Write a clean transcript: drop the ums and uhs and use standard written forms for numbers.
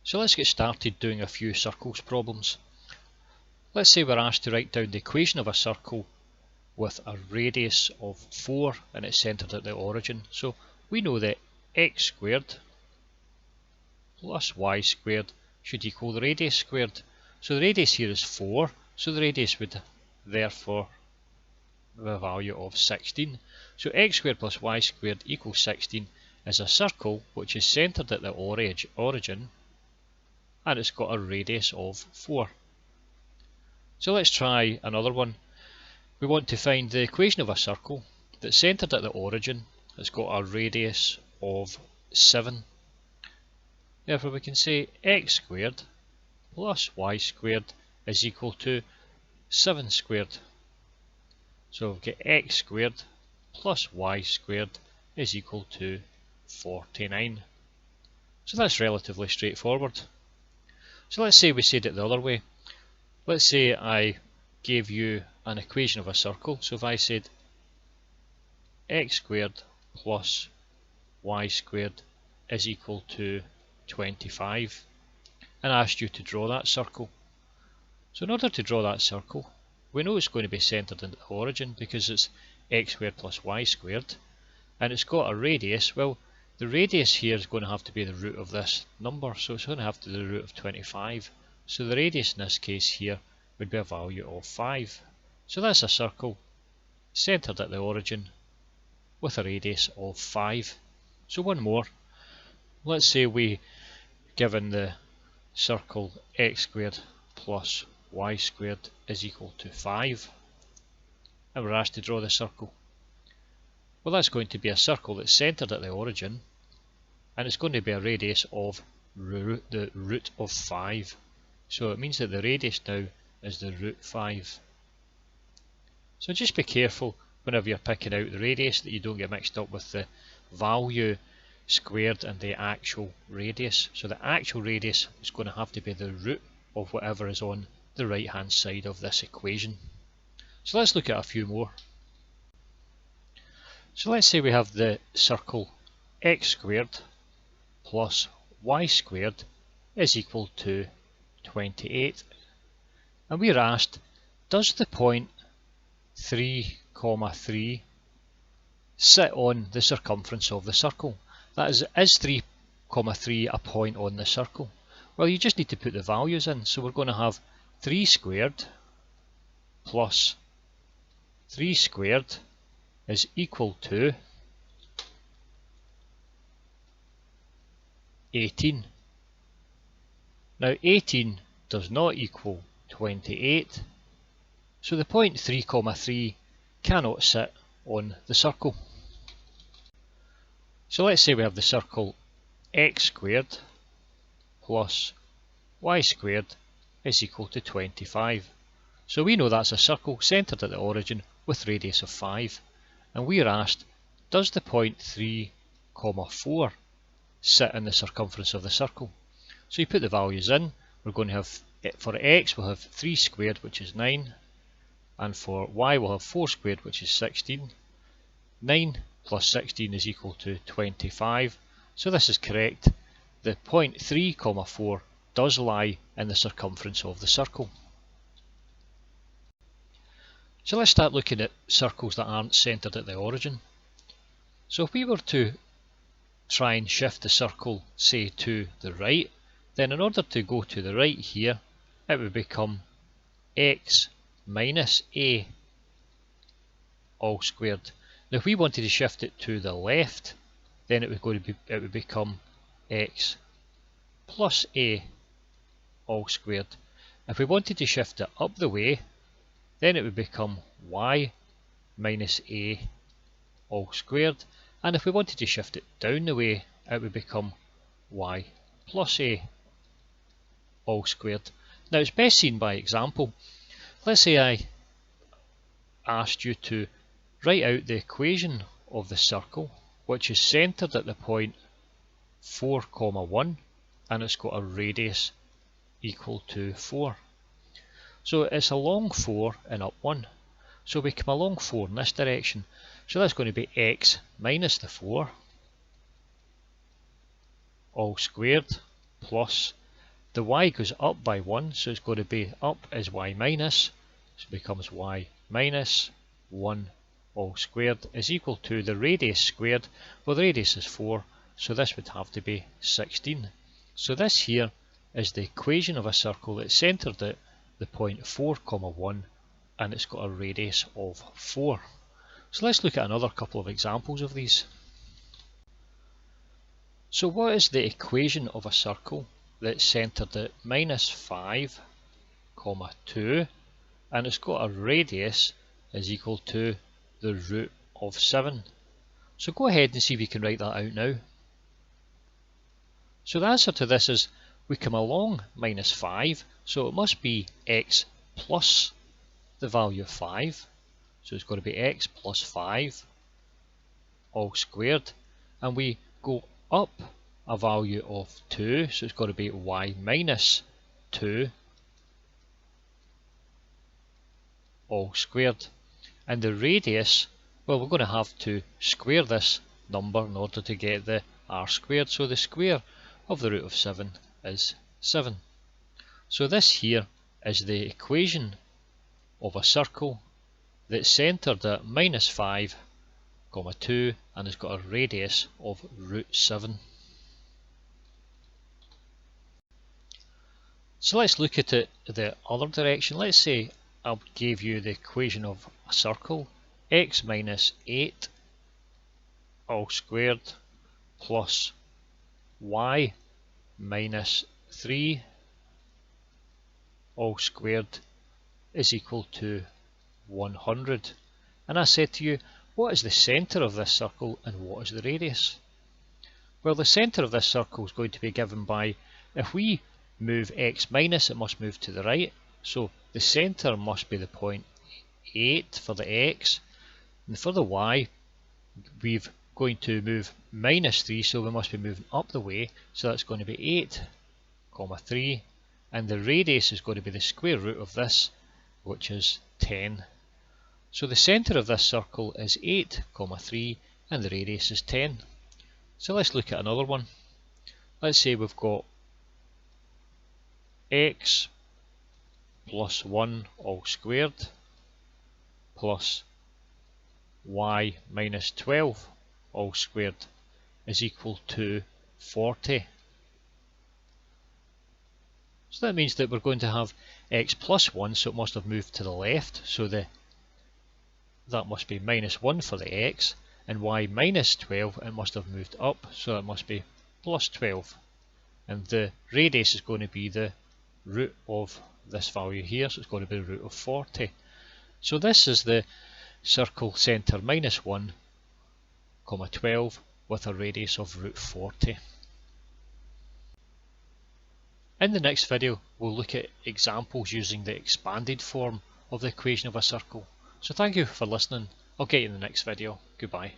So let's get started doing a few circles problems. Let's say we're asked to write down the equation of a circle with a radius of 4 and it's centred at the origin. So we know that x squared plus y squared should equal the radius squared. So the radius here is 4, so the radius would therefore have a value of 16. So x squared plus y squared equals 16 is a circle which is centred at the origin and it's got a radius of 4. So let's try another one. We want to find the equation of a circle that's centred at the origin. It's got a radius of 7. Therefore we can say x squared plus y squared is equal to 7 squared. So we've got x squared plus y squared is equal to 49. So that's relatively straightforward. So let's say we said it the other way. Let's say I gave you an equation of a circle. So if I said x squared plus y squared is equal to 25 and I asked you to draw that circle. So in order to draw that circle, we know it's going to be centred in the origin because it's x squared plus y squared and it's got a radius. Well, the radius here is going to have to be the root of this number, so it's going to have to be the root of 25. So the radius in this case here would be a value of 5. So that's a circle centred at the origin with a radius of 5. So one more. Let's say we given the circle x squared plus y squared is equal to 5 and we're asked to draw the circle. Well, that's going to be a circle that's centred at the origin and it's going to be a radius of the root of 5. So it means that the radius now is the root 5. So just be careful whenever you're picking out the radius that you don't get mixed up with the value squared and the actual radius. So the actual radius is going to have to be the root of whatever is on the right hand side of this equation. So let's look at a few more. So let's say we have the circle x squared plus y squared is equal to 28 and we're asked, does the point 3, 3 sit on the circumference of the circle? That is 3, 3 a point on the circle? Well, you just need to put the values in. So we're going to have 3 squared plus 3 squared is equal to 18. Now 18 does not equal 28, so the point 3, 3 cannot sit on the circle. So let's say we have the circle x squared plus y squared is equal to 25. So we know that's a circle centred at the origin with radius of 5. And we are asked, does the point 3, 4 sit in the circumference of the circle? So you put the values in. We're going to have, for x we'll have 3 squared, which is 9. And for y we'll have 4 squared, which is 16. 9 plus 16 is equal to 25. So this is correct. The point 3, 4 does lie in the circumference of the circle. So let's start looking at circles that aren't centred at the origin. So if we were to try and shift the circle, say, to the right, then in order to go to the right here, it would become x minus a all squared. Now if we wanted to shift it to the left, then it would become x plus a all squared. If we wanted to shift it up the way, then it would become y minus a all squared. And if we wanted to shift it down the way, it would become y plus a all squared. Now it's best seen by example. Let's say I asked you to write out the equation of the circle, which is centred at the point 4, 1, and it's got a radius equal to 4. So it's along 4 and up 1. So we come along 4 in this direction. So that's going to be x minus the 4 all squared plus The y goes up by 1, so it's going to be up is y minus, so it becomes y minus 1 all squared is equal to the radius squared. Well, the radius is 4, so this would have to be 16. So this here is the equation of a circle that's centred at the point 4, 1, and it's got a radius of 4. So let's look at another couple of examples of these. So what is the equation of a circle that's centred at minus 5, 2, and it's got a radius is equal to the root of 7? So go ahead and see if you can write that out now. So the answer to this is we come along minus 5, so it must be x plus the value of 5. So it's going to be x plus 5 all squared, and we go up a value of 2, so it's got to be y minus 2 all squared. And the radius, well, we're going to have to square this number in order to get the r squared, so the square of the root of 7 is 7. So this here is the equation of a circle that's centred at minus 5, 2, and has got a radius of root 7. So let's look at it the other direction. Let's say I gave you the equation of a circle, x minus 8 all squared plus y minus 3 all squared is equal to 100. And I said to you, what is the centre of this circle and what is the radius? Well, the centre of this circle is going to be given by, if we move x minus, it must move to the right. So the centre must be the point 8 for the x, and for the y, we're going to move minus 3, so we must be moving up the way, so that's going to be 8, 3, and the radius is going to be the square root of this, which is 10. So the centre of this circle is 8, 3, and the radius is 10. So let's look at another one. Let's say we've got x plus 1 all squared plus y minus 12 all squared is equal to 40. So that means that we're going to have x plus 1, so it must have moved to the left, so that must be minus 1 for the x, and y minus 12, it must have moved up, so it must be plus 12. And the radius is going to be the root of this value here, so it's going to be the root of 40. So this is the circle centre minus 1, 12 with a radius of root 40. In the next video, we'll look at examples using the expanded form of the equation of a circle. So thank you for listening. I'll get you in the next video. Goodbye.